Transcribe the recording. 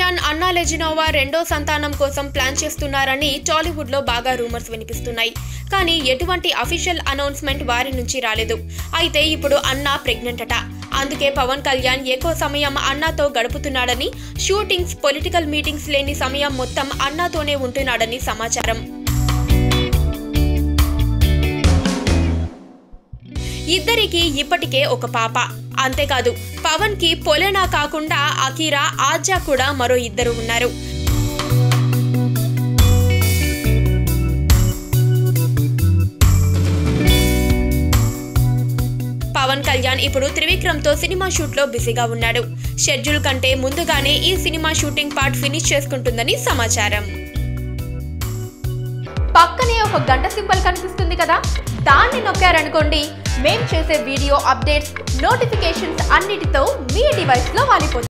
కళ్యాణ్ అన్నా లెజినోవా రెండో సంతానం కోసం ప్లాన్ చేస్తున్నారని టాలీవుడ్ లో బాగా రూమర్స్ వినిపిస్తున్నాయి. కానీ ఎటువంటి అఫీషియల్ అనౌన్స్మెంట్ వారి నుంచి రాలేదు. అయితే ఇప్పుడు అన్నా ప్రెగ్నెంట్ అట. అందుకే పవన్ కళ్యాణ్ ఎక్కువ సమయం అన్నాతో గడుపుతున్నాడని, షూటింగ్స్, పొలిటికల్ మీటింగ్స్ లేని సమయం మొత్తం అన్నాతోనే ఉంటున్నాడని సమాచారం. ఇద్దరికి ఇప్పటికే ఒక పాప. అంతేకాదు పవన్ కి పొలెనా కాకుండా అకీరా, ఆద్య కూడా మరో ఇద్దరు ఉన్నారు. పవన్ కళ్యాణ్ ఇప్పుడు త్రివిక్రమ్ తో సినిమా షూట్ లో బిజీగా ఉన్నాడు. షెడ్యూల్ కంటే ముందుగానే ఈ సినిమా షూటింగ్ పార్ట్ ఫినిష్ చేసుకుంటుందని సమాచారం. పక్కనే ఒక గంట సింబల్ కనిపిస్తుంది కదా, దాన్ని నొక్కారనుకోండి, మేం చేసే వీడియో అప్డేట్స్, నోటిఫికేషన్స్ అన్నిటితో మీ డివైస్ లో వాలిపోతుంది.